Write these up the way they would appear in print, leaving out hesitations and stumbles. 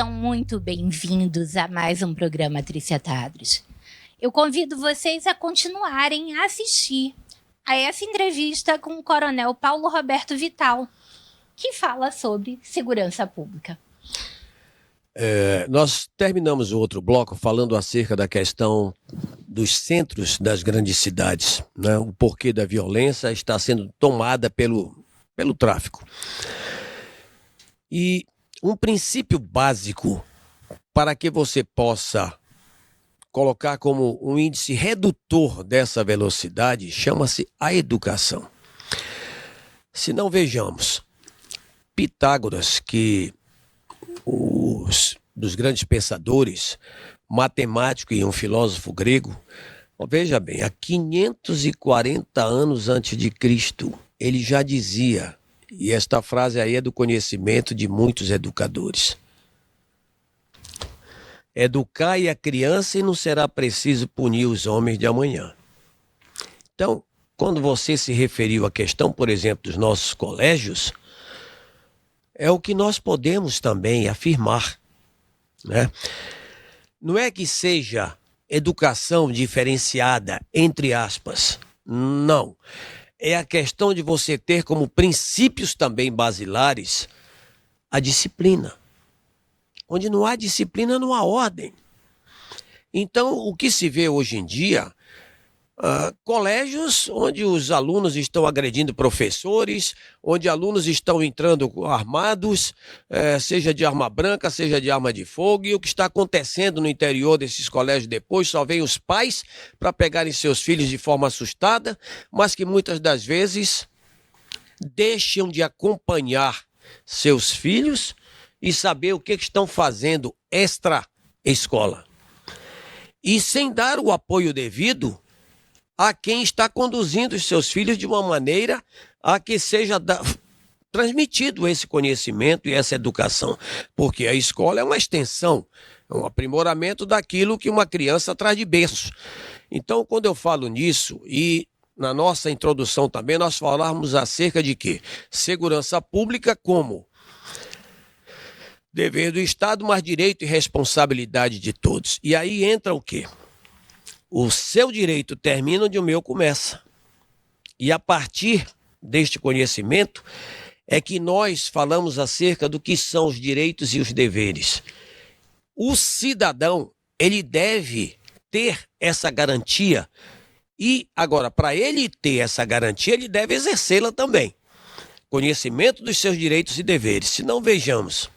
Sejam muito bem-vindos a mais um programa Tricetados. Eu convido vocês a continuarem a assistir a essa entrevista com o Coronel Paulo Roberto Vital, que fala sobre segurança pública. Nós terminamos o outro bloco falando acerca da questão dos centros das grandes cidades, né? O porquê da violência está sendo tomada pelo tráfico. E um princípio básico para que você possa colocar como um índice redutor dessa velocidade chama-se a educação. Se não vejamos, Pitágoras, que dos grandes pensadores, matemático e um filósofo grego, veja bem, há 540 anos antes de Cristo, ele já dizia, e esta frase aí é do conhecimento de muitos educadores: educai a criança e não será preciso punir os homens de amanhã. Então, quando você se referiu à questão, por exemplo, dos nossos colégios, é o que nós podemos também afirmar, né? Não é que seja educação diferenciada, entre aspas, não. É a questão de você ter como princípios também basilares a disciplina. Onde não há disciplina, não há ordem. Então, o que se vê hoje em dia, colégios onde os alunos estão agredindo professores, onde alunos estão entrando armados, seja de arma branca, seja de arma de fogo, e o que está acontecendo no interior desses colégios depois, só vem os pais para pegarem seus filhos de forma assustada, mas que muitas das vezes deixam de acompanhar seus filhos e saber o que estão fazendo extra-escola. E sem dar o apoio devido a quem está conduzindo os seus filhos de uma maneira a que seja transmitido esse conhecimento e essa educação. Porque a escola é uma extensão, é um aprimoramento daquilo que uma criança traz de berço. Então, quando eu falo nisso, e na nossa introdução também, nós falamos acerca de quê? Segurança pública como dever do Estado, mas direito e responsabilidade de todos. E aí entra o quê? O seu direito termina onde o meu começa. E a partir deste conhecimento é que nós falamos acerca do que são os direitos e os deveres. O cidadão, ele deve ter essa garantia. E agora, para ele ter essa garantia, ele deve exercê-la também. Conhecimento dos seus direitos e deveres. Se não, vejamos.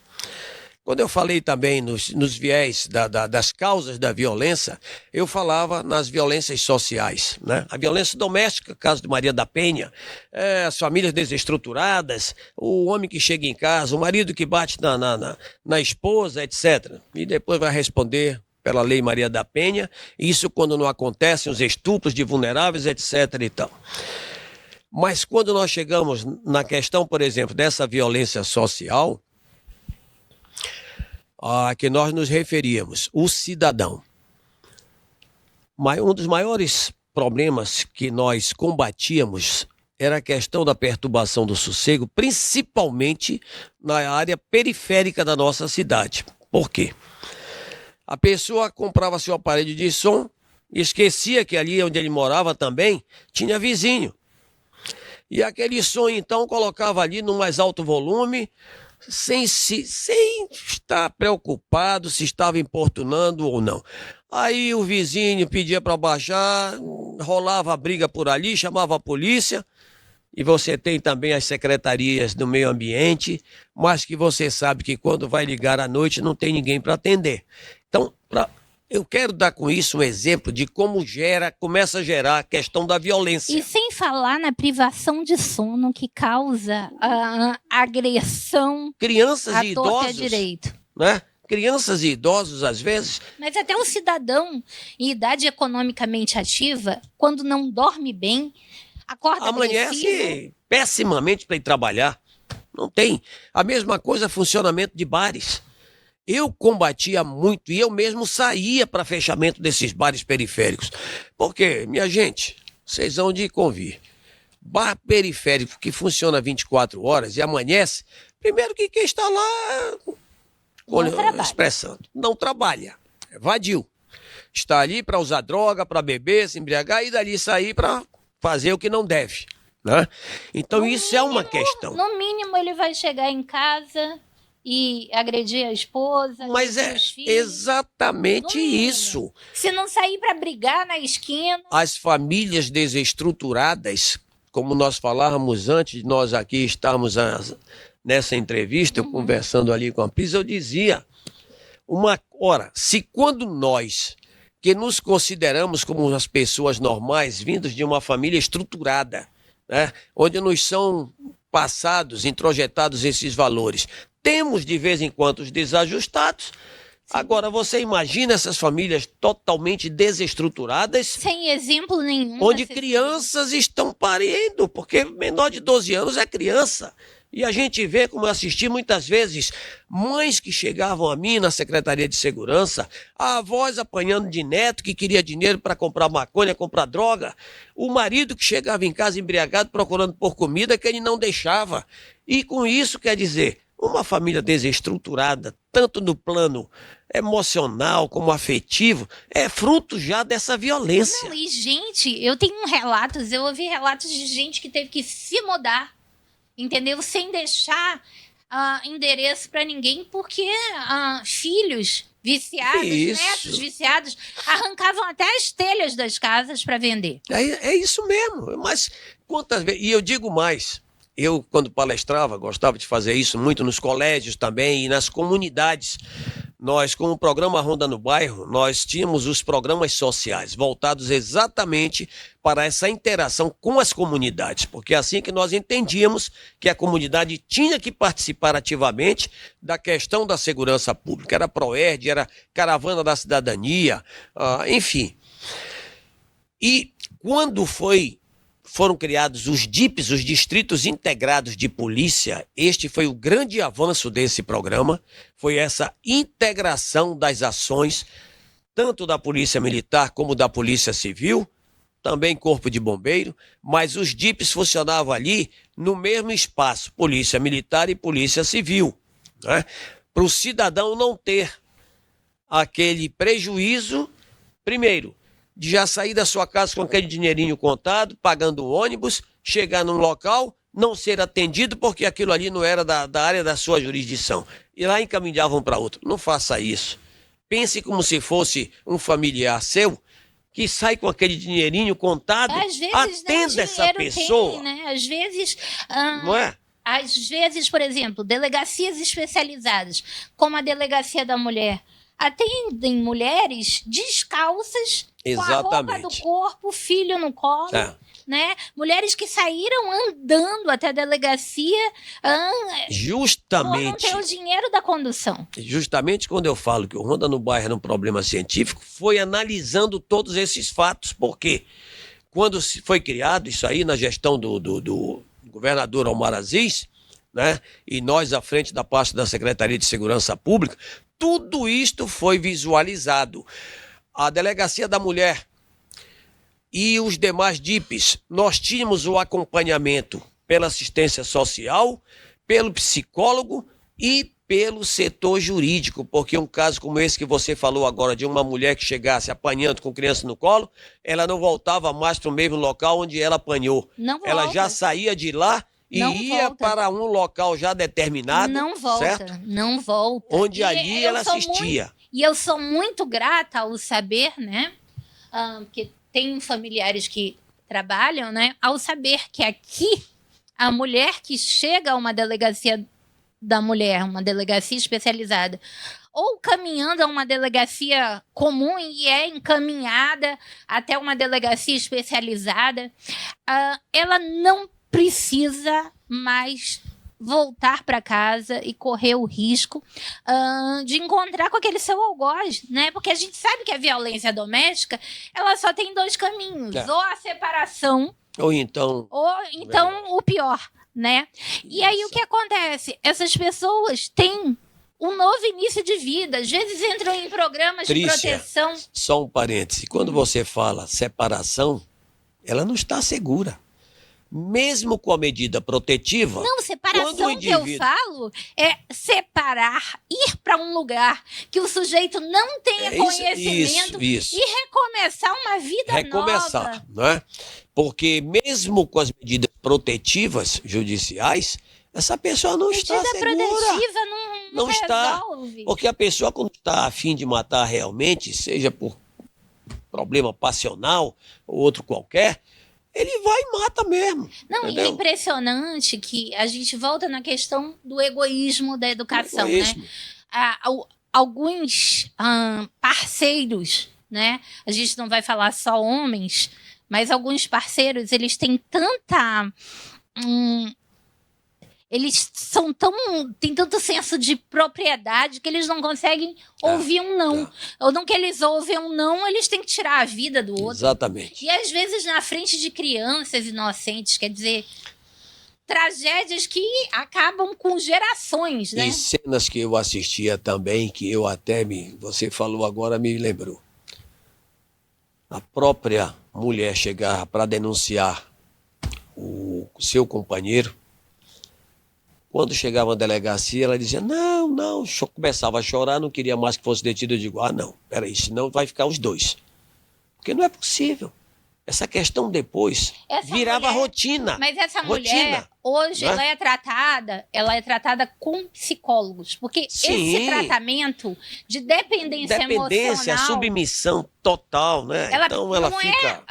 Quando eu falei também nos viés das causas da violência, eu falava nas violências sociais, né? A violência doméstica, caso de Maria da Penha, as famílias desestruturadas, o homem que chega em casa, o marido que bate na esposa, etc. E depois vai responder pela lei Maria da Penha, isso quando não acontecem os estupros de vulneráveis, etc. e tal. Mas quando nós chegamos na questão, por exemplo, dessa violência social, a que nós nos referíamos, o cidadão. Mas um dos maiores problemas que nós combatíamos era a questão da perturbação do sossego, principalmente na área periférica da nossa cidade. Por quê? A pessoa comprava seu aparelho de som e esquecia que ali onde ele morava também tinha vizinho. E aquele som, então, colocava ali no mais alto volume, sem estar preocupado se estava importunando ou não. Aí o vizinho pedia para baixar, rolava a briga por ali, chamava a polícia, e você tem também as secretarias do meio ambiente, mas que você sabe que quando vai ligar à noite não tem ninguém para atender. Então, eu quero dar com isso um exemplo de como começa a gerar a questão da violência. E sem falar na privação de sono que causa a agressão crianças à e torta idosos, e à direito. né? Crianças e idosos, às vezes. Mas até um cidadão em idade economicamente ativa, quando não dorme bem, acorda amanhece agressivo. pessimamente para ir trabalhar. Não tem. A mesma coisa funcionamento de bares. Eu combatia muito e eu mesmo saía para fechamento desses bares periféricos. Porque, minha gente, vocês vão de convir. Bar periférico que funciona 24 horas e amanhece, primeiro que quem está lá expressando, não trabalha, é vadio. Está ali para usar droga, para beber, se embriagar e dali sair para fazer o que não deve, né? Então No isso mínimo, é uma questão. No mínimo ele vai chegar em casa e agredir a esposa, Mas é os filhos. exatamente isso. Se não sair para brigar na esquina. As famílias desestruturadas, como nós falávamos antes de nós aqui estarmos nessa entrevista, eu conversando ali com a Pisa, eu dizia, ora, se quando nós, que nos consideramos como as pessoas normais, vindos de uma família estruturada, né, onde nos são passados, introjetados esses valores, temos de vez em quando os desajustados. Agora, você imagina essas famílias totalmente desestruturadas, sem exemplo nenhum, onde crianças estão parindo, porque menor de 12 anos é criança. E a gente vê, como eu assisti muitas vezes, mães que chegavam a mim na Secretaria de Segurança, avós apanhando de neto que queria dinheiro para comprar maconha, comprar droga, o marido que chegava em casa embriagado procurando por comida que ele não deixava. E com isso, quer dizer, uma família desestruturada, tanto no plano emocional como afetivo, é fruto já dessa violência. Não, e gente, eu tenho eu ouvi relatos de gente que teve que se mudar, entendeu? Sem deixar endereço para ninguém, porque filhos viciados, netos viciados, arrancavam até as telhas das casas para vender. É isso mesmo, mas quantas vezes... E eu digo mais, eu quando palestrava, gostava de fazer isso muito nos colégios também e nas comunidades. Nós, com o programa Ronda no Bairro, nós tínhamos os programas sociais voltados exatamente para essa interação com as comunidades, porque é assim que nós entendíamos que a comunidade tinha que participar ativamente da questão da segurança pública. Era Proerd, era Caravana da Cidadania, enfim. E quando foram criados os DIPs, os Distritos Integrados de Polícia, este foi o grande avanço desse programa, foi essa integração das ações, tanto da Polícia Militar como da Polícia Civil, também Corpo de Bombeiro, mas os DIPs funcionavam ali no mesmo espaço, Polícia Militar e Polícia Civil, né? Para o cidadão não ter aquele prejuízo, primeiro, de já sair da sua casa com aquele dinheirinho contado, pagando o ônibus, chegar num local, não ser atendido porque aquilo ali não era da área da sua jurisdição. E lá encaminhavam para outro. Não faça isso. Pense como se fosse um familiar seu que sai com aquele dinheirinho contado. Às vezes, atenda essa pessoa. Tem, né? Às vezes... não é? Às vezes, por exemplo, delegacias especializadas, como a Delegacia da Mulher, atendem mulheres descalças, exatamente, com a roupa do corpo, filho no colo, né? Mulheres que saíram andando até a delegacia, justamente, por não ter o dinheiro da condução. Justamente quando eu falo que o Ronda no Bairro era um problema científico, foi analisando todos esses fatos, porque quando foi criado isso aí na gestão do governador Omar Aziz, né? E nós à frente da pasta da Secretaria de Segurança Pública, tudo isto foi visualizado. A Delegacia da Mulher e os demais DIPs, nós tínhamos o acompanhamento pela assistência social, pelo psicólogo e pelo setor jurídico, porque um caso como esse que você falou agora, de uma mulher que chegasse apanhando com criança no colo, ela não voltava mais para o mesmo local onde ela apanhou. Ela já saía de lá e ia para um local já determinado. Não volta, certo? Não volta. Onde ali ela assistia. E eu sou muito grata ao saber, né? Porque tem familiares que trabalham, né? Ao saber que aqui a mulher que chega a uma delegacia da mulher, uma delegacia especializada, ou caminhando a uma delegacia comum e é encaminhada até uma delegacia especializada, ela não precisa mais voltar para casa e correr o risco de encontrar com aquele seu algoz, né? Porque a gente sabe que a violência doméstica, ela só tem dois caminhos, ou a separação, ou então o pior, né? E aí o que acontece? Essas pessoas têm um novo início de vida, às vezes entram em programas de proteção. Só um parêntese, quando você fala separação, ela não está segura. mesmo com a medida protetiva... Não, separação que eu falo é separar, ir para um lugar que o sujeito não tenha conhecimento isso. e recomeçar uma vida nova. Né? Porque mesmo com as medidas protetivas judiciais, essa pessoa não está segura. Medida protetiva não está, resolve. porque a pessoa, quando está a fim de matar realmente, seja por problema passional ou outro qualquer, ele vai e mata mesmo. Não, entendeu? e é impressionante que a gente volta na questão do egoísmo da educação, né? Alguns parceiros, né? A gente não vai falar só homens, mas alguns parceiros, eles têm tanta... eles têm tanto senso de propriedade que eles não conseguem ouvir um não. Ou não que eles ouvem um não, eles têm que tirar a vida do outro. Exatamente. E às vezes na frente de crianças inocentes, quer dizer, tragédias que acabam com gerações, né? E cenas que eu assistia também, que eu até você falou agora, me lembrou. A própria mulher chegava para denunciar o seu companheiro. Quando chegava na delegacia, ela dizia, não, começava a chorar, não queria mais que fosse detido. Eu digo, não, peraí, senão vai ficar os dois. Porque não é possível. Essa questão depois virava rotina. Mas essa mulher, hoje, ela é tratada com psicólogos. Porque esse tratamento de dependência emocional... submissão total, né? Então ela fica...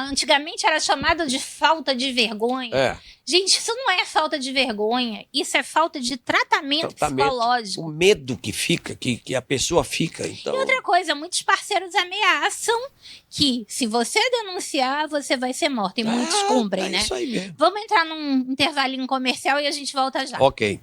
Antigamente era chamada de falta de vergonha. Gente, isso não é falta de vergonha. Isso é falta de tratamento psicológico. O medo que fica, que a pessoa fica. Então... E outra coisa, muitos parceiros ameaçam que se você denunciar, você vai ser morto. E muitos cumprem, né? Isso aí mesmo. Vamos entrar num intervalinho comercial e a gente volta já. Ok.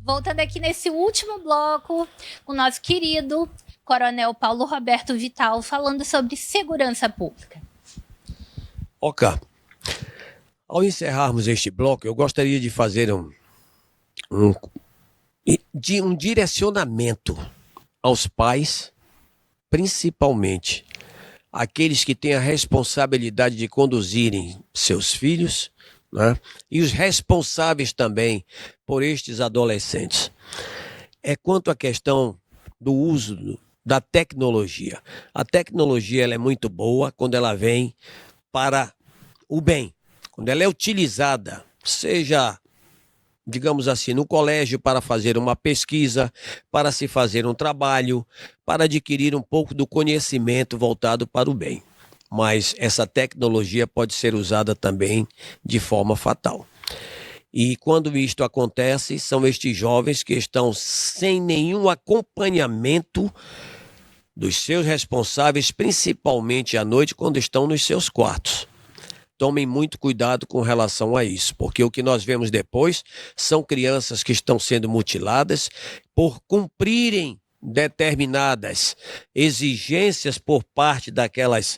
Voltando aqui nesse último bloco, com o nosso querido Coronel Paulo Roberto Vital, falando sobre segurança pública. Ok. Ao encerrarmos este bloco, eu gostaria de fazer um direcionamento aos pais, principalmente aqueles que têm a responsabilidade de conduzirem seus filhos, né? E os responsáveis também por estes adolescentes. É quanto à questão do uso da tecnologia. A tecnologia ela é muito boa quando ela vem para o bem, quando ela é utilizada, seja, digamos assim, no colégio para fazer uma pesquisa, para se fazer um trabalho, para adquirir um pouco do conhecimento voltado para o bem. Mas essa tecnologia pode ser usada também de forma fatal. E quando isto acontece, são estes jovens que estão sem nenhum acompanhamento dos seus responsáveis, principalmente à noite, quando estão nos seus quartos. Tomem muito cuidado com relação a isso, porque o que nós vemos depois são crianças que estão sendo mutiladas por cumprirem determinadas exigências por parte daqueles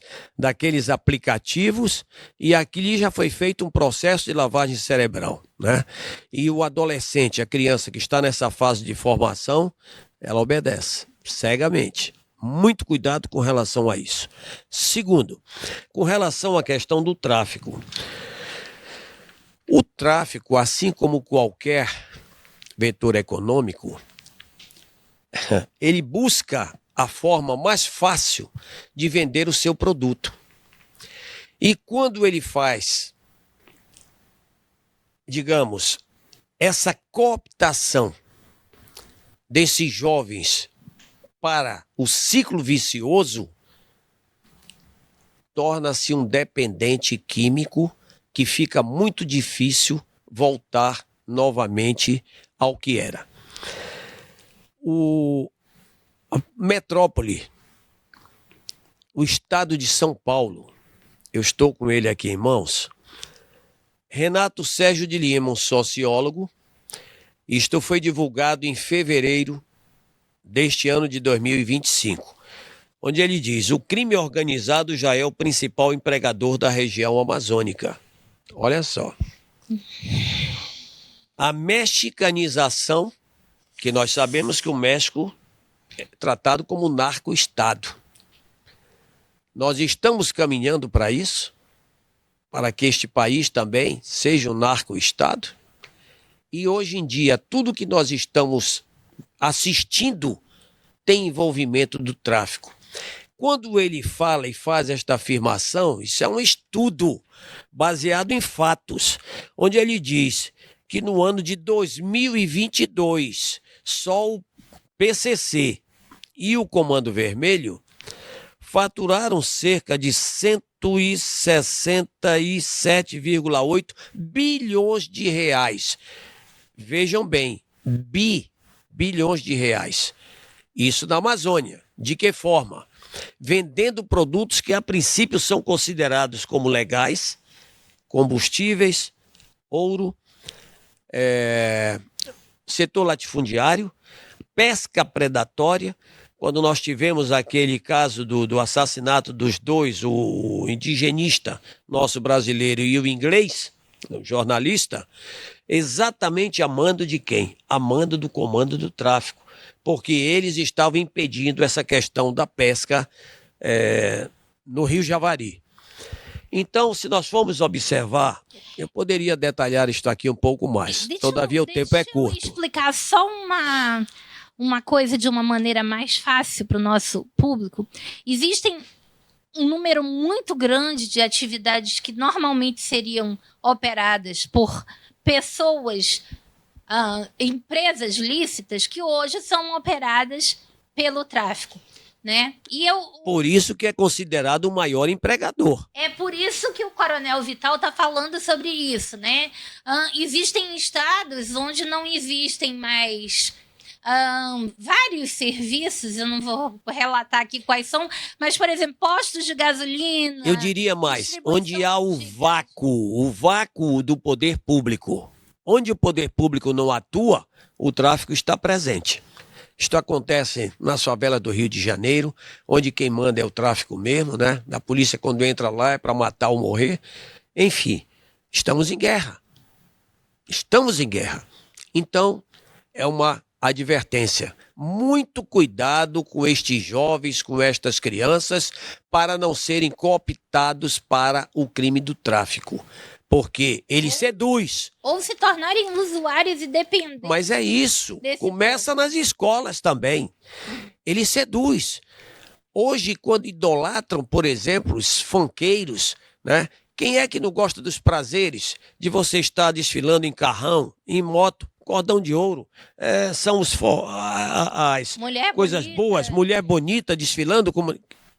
aplicativos, e aqui já foi feito um processo de lavagem cerebral, né? E o adolescente, a criança que está nessa fase de formação, ela obedece cegamente. Muito cuidado com relação a isso. Segundo, com relação à questão do tráfico. O tráfico, assim como qualquer vetor econômico, ele busca a forma mais fácil de vender o seu produto. E quando ele faz, digamos, essa cooptação desses jovens para o ciclo vicioso, torna-se um dependente químico que fica muito difícil voltar novamente ao que era. A metrópole, o estado de São Paulo, eu estou com ele aqui em mãos, Renato Sérgio de Lima, um sociólogo, isto foi divulgado em fevereiro deste ano de 2025. onde ele diz: o crime organizado já é o principal empregador da região amazônica. Olha só. A mexicanização, que nós sabemos que o México é tratado como narco-estado. Nós estamos caminhando para isso, para que este país também seja um narco-estado. E hoje em dia, tudo que nós estamos assistindo tem envolvimento do tráfico. Quando ele fala e faz esta afirmação, isso é um estudo baseado em fatos, onde ele diz que no ano de 2022, só o PCC e o Comando Vermelho faturaram cerca de 167,8 bilhões de reais. Vejam bem, bilhões de reais. Isso na Amazônia. De que forma? Vendendo produtos que a princípio são considerados como legais, combustíveis, ouro, setor latifundiário, pesca predatória. Quando nós tivemos aquele caso do assassinato dos dois, o indigenista nosso brasileiro e o inglês, o jornalista, exatamente a mando de quem? A mando do comando do tráfico, porque eles estavam impedindo essa questão da pesca no Rio Javari. Então, se nós formos observar, eu poderia detalhar isto aqui um pouco mais. Todavia, o tempo é curto. Deixa eu explicar só uma coisa de uma maneira mais fácil para o nosso público. Existem um número muito grande de atividades que normalmente seriam operadas por pessoas, empresas lícitas, que hoje são operadas pelo tráfico, né? Por isso que é considerado o maior empregador. É por isso que o Coronel Vital está falando sobre isso, né? Existem estados onde não existem mais vários serviços, eu não vou relatar aqui quais são, mas, por exemplo, postos de gasolina. Eu diria mais, onde há o vácuo do poder público. Onde o poder público não atua, o tráfico está presente. Isto acontece nas favelas do Rio de Janeiro, onde quem manda é o tráfico mesmo, né? A polícia, quando entra lá, é para matar ou morrer. Enfim, estamos em guerra. Estamos em guerra. Então, é uma advertência. Muito cuidado com estes jovens, com estas crianças, para não serem cooptados para o crime do tráfico. Porque ele seduz. Ou se tornarem usuários e dependentes. Mas é isso. Começa nas escolas também. Ele seduz. Hoje, quando idolatram, por exemplo, os funkeiros, né? Quem é que não gosta dos prazeres de você estar desfilando em carrão, em moto, cordão de ouro? São as coisas bonita, boas, mulher bonita desfilando.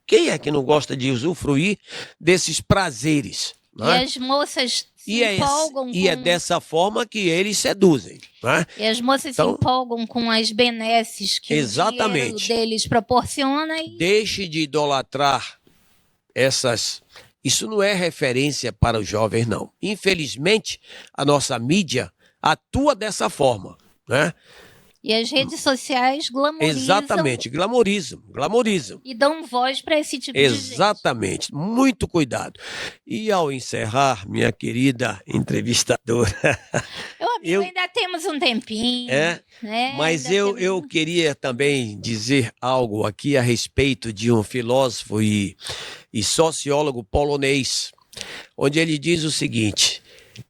Quem é que não gosta de usufruir desses prazeres? E as moças se empolgam e é dessa forma que eles seduzem. Né? E as moças se empolgam com as benesses que o dinheiro deles proporciona. Deixe de idolatrar essas... Isso não é referência para os jovens, não. Infelizmente, a nossa mídia atua dessa forma, né? E as redes sociais glamorizam. Exatamente, glamorizam. E dão voz para esse tipo de gente. Exatamente, muito cuidado. E ao encerrar, minha querida entrevistadora... ainda temos um tempinho. Né? Mas eu queria também dizer algo aqui a respeito de um filósofo e sociólogo polonês, onde ele diz o seguinte: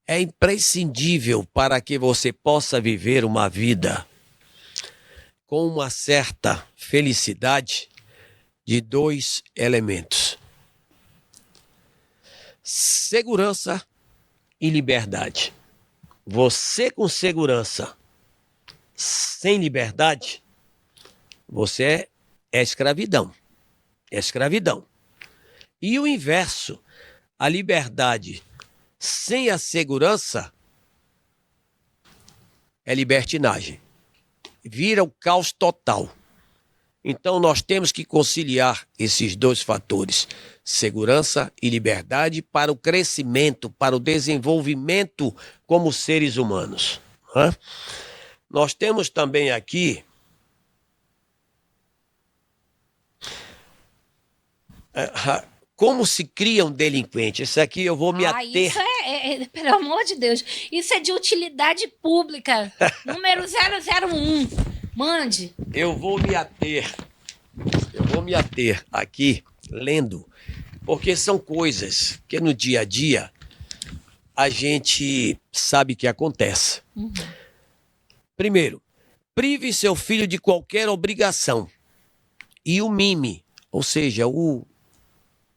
é imprescindível para que você possa viver uma vida com uma certa felicidade de dois elementos: segurança e liberdade. Você com segurança, sem liberdade, você é escravidão. É escravidão. E o inverso, a liberdade sem a segurança é libertinagem. Vira o caos total. Então nós temos que conciliar esses dois fatores, segurança e liberdade, para o crescimento, para o desenvolvimento como seres humanos. Nós temos também aqui Como se cria um delinquente? Isso aqui eu vou me ater. Isso pelo amor de Deus, isso é de utilidade pública. Número 001. Mande. Eu vou me ater aqui, lendo, porque são coisas que no dia a dia a gente sabe que acontece. Primeiro, prive seu filho de qualquer obrigação e o mime, ou seja,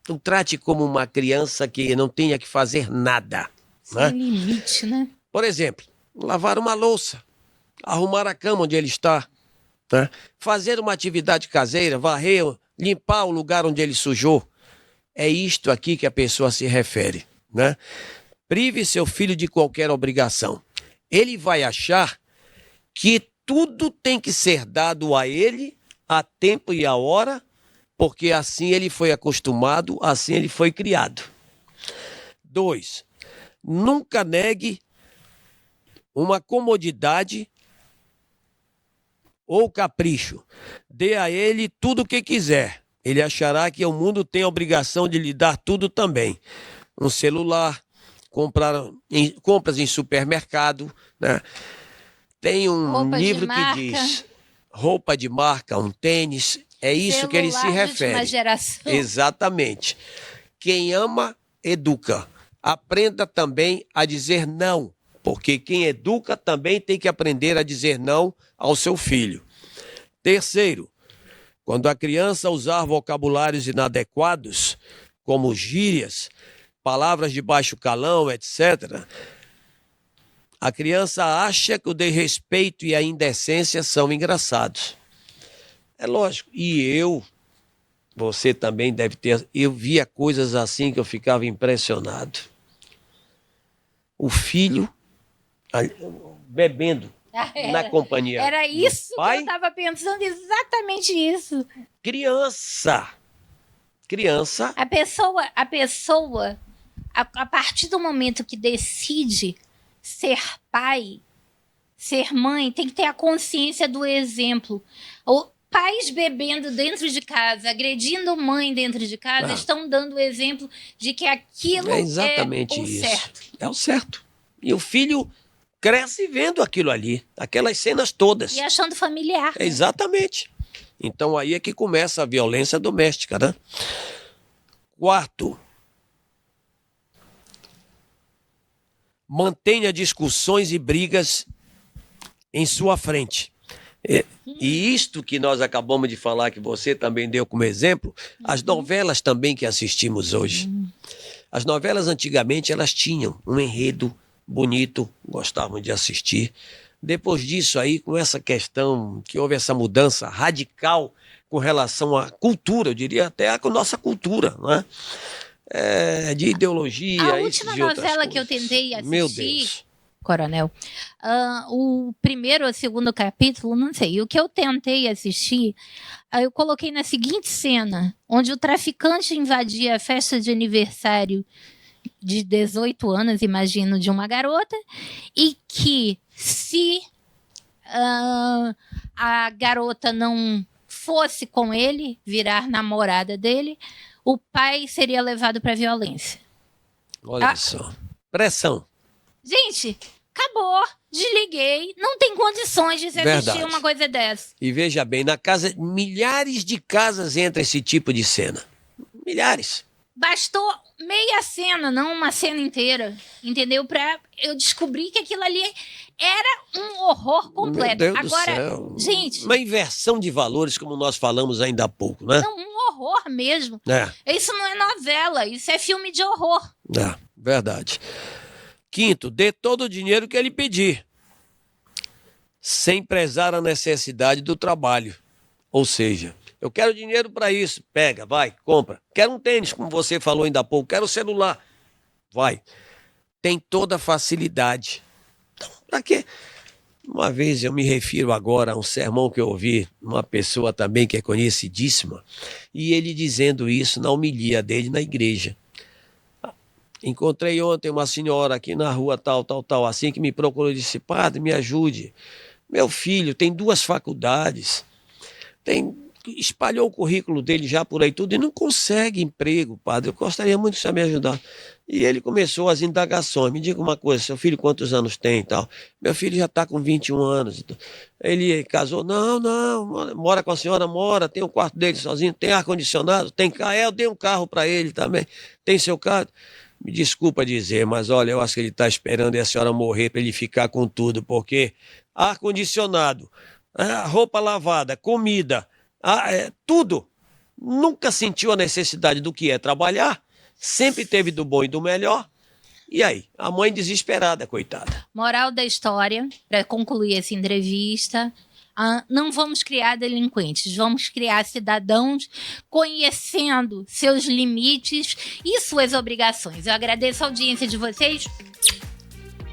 não trate como uma criança que não tenha que fazer nada. Sem limite, né? Por exemplo, lavar uma louça, arrumar a cama onde ele está, né? Fazer uma atividade caseira, varrer, limpar o lugar onde ele sujou. É isto aqui que a pessoa se refere, né? Prive seu filho de qualquer obrigação. Ele vai achar que tudo tem que ser dado a ele a tempo e a hora, porque assim ele foi acostumado, assim ele foi criado. 2. Nunca negue uma comodidade ou capricho. Dê a ele tudo o que quiser. Ele achará que o mundo tem a obrigação de lhe dar tudo também. Um celular, compras em supermercado, né? Tem um roupa livro que diz roupa de marca, um tênis. É isso celular que ele se refere. De uma geração. Exatamente. Quem ama, educa. Aprenda também a dizer não, porque quem educa também tem que aprender a dizer não ao seu filho. 3, quando a criança usar vocabulários inadequados, como gírias, palavras de baixo calão, etc., a criança acha que o desrespeito e a indecência são engraçados. É lógico. E você também deve ter, eu via coisas assim que eu ficava impressionado. O filho bebendo na companhia. Era isso do pai. Que eu estava pensando, exatamente isso. Criança. A pessoa, a partir do momento que decide ser pai, ser mãe, tem que ter a consciência do exemplo. Pais bebendo dentro de casa, agredindo mãe dentro de casa, estão dando o exemplo de que aquilo é exatamente isso. Certo. É o certo. E o filho cresce vendo aquilo ali, aquelas cenas todas. E achando familiar. Exatamente. Então aí é que começa a violência doméstica, né? 4, mantenha discussões e brigas em sua frente. E isto que nós acabamos de falar, que você também deu como exemplo, as novelas também que assistimos hoje. As novelas antigamente, elas tinham um enredo bonito, gostavam de assistir. Depois disso aí, com essa questão, que houve essa mudança radical com relação à cultura, eu diria até a nossa cultura, né? De ideologia. A última novela que eu tentei assistir, meu Deus, Coronel, o primeiro ou segundo capítulo, não sei, o que eu tentei assistir, eu coloquei na seguinte cena, onde o traficante invadia a festa de aniversário de 18 anos, imagino, de uma garota, e que se a garota não fosse com ele, virar namorada dele, o pai seria levado para violência. Olha só. Pressão. Gente, acabou. Desliguei. Não tem condições de se assistir uma coisa dessa. E veja bem, na casa, milhares de casas entra esse tipo de cena. Milhares. Bastou meia cena, não uma cena inteira. Entendeu? Pra eu descobrir que aquilo ali era um horror completo. Meu Deus Agora, do céu. Gente, uma inversão de valores, como nós falamos ainda há pouco, né? Não, um horror mesmo. Isso não é novela, isso é filme de horror. Verdade. 5, dê todo o dinheiro que ele pedir, sem prezar a necessidade do trabalho. Ou seja, eu quero dinheiro para isso, pega, vai, compra. Quero um tênis, como você falou ainda há pouco, quero um celular, vai. Tem toda a facilidade. Então, para quê? Uma vez eu me refiro agora a um sermão que eu ouvi, uma pessoa também que é conhecidíssima, e ele dizendo isso na homilia dele na igreja. Encontrei ontem uma senhora aqui na rua tal, assim que me procurou e disse: padre, me ajude. Meu filho tem 2 faculdades, tem espalhou o currículo dele já por aí tudo e não consegue emprego, padre. Eu gostaria muito de você me ajudar. E ele começou as indagações. Me diga uma coisa, seu filho quantos anos tem e tal? Meu filho já está com 21 anos. Ele casou? Não, mora com a senhora, mora, tem o quarto dele sozinho, tem ar-condicionado, tem carro. Eu dei um carro para ele também. Tem seu carro? Me desculpa dizer, mas olha, eu acho que ele está esperando a senhora morrer para ele ficar com tudo, porque ar-condicionado, roupa lavada, comida, tudo. Nunca sentiu a necessidade do que é trabalhar, sempre teve do bom e do melhor. E aí? A mãe desesperada, coitada. Moral da história, para concluir essa entrevista, não vamos criar delinquentes, vamos criar cidadãos conhecendo seus limites e suas obrigações. Eu agradeço a audiência de vocês.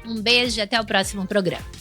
Um beijo e até o próximo programa.